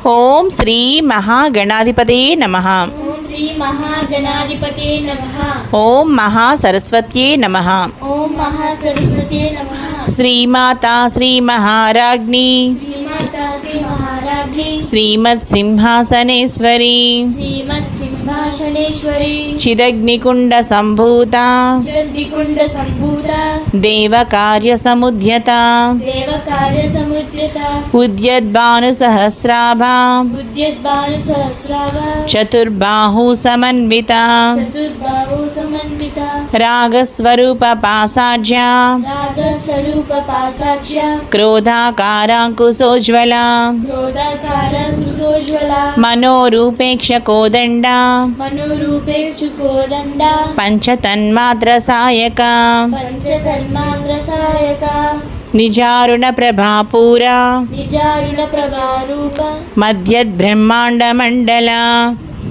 ఓం శ్రీ మహాగణాధిపతే నమః. ఓం శ్రీ మహాగణాధిపతే నమః. ఓం మహాసరస్వత్యే నమః. ఓం మహాసరస్వతే నమః. శ్రీమాతా శ్రీ మహారాజ్ఞి శ్రీమాతా శ్రీ మహారాజ్ఞి శ్రీమత్ సింహాసనేశ్వరి శ్రీమత్ సింహాసనేశ్వరి చిదగ్నికుండ సంభూత చిదండికుండ సంభూత దేవకార్య సముద్యత దేవకార్య సముద్యత ఉద్యద్భాను సహస్రాభ ఉద్యద్భాను సహస్రావ చతుర్బాహు సమన్విత చతుర్బాహు సమన్విత రాగస్వరూప పాసాఢ్య రాగస్వరూప పాసాక్ష్య క్రోధాకారాంకుశోజ్వల క్రోధాకార కృతోజ్వల మనోరూపేక్ష కోదండ మనోరూపేషు కోదండ పంచతన్మాత్ర సాయక పంచతన్మాత్ర సాయక నిజారుణ ప్రభాపూర నిజారుణ ప్రభారూప మధ్యద్ బ్రహ్మాండ మండల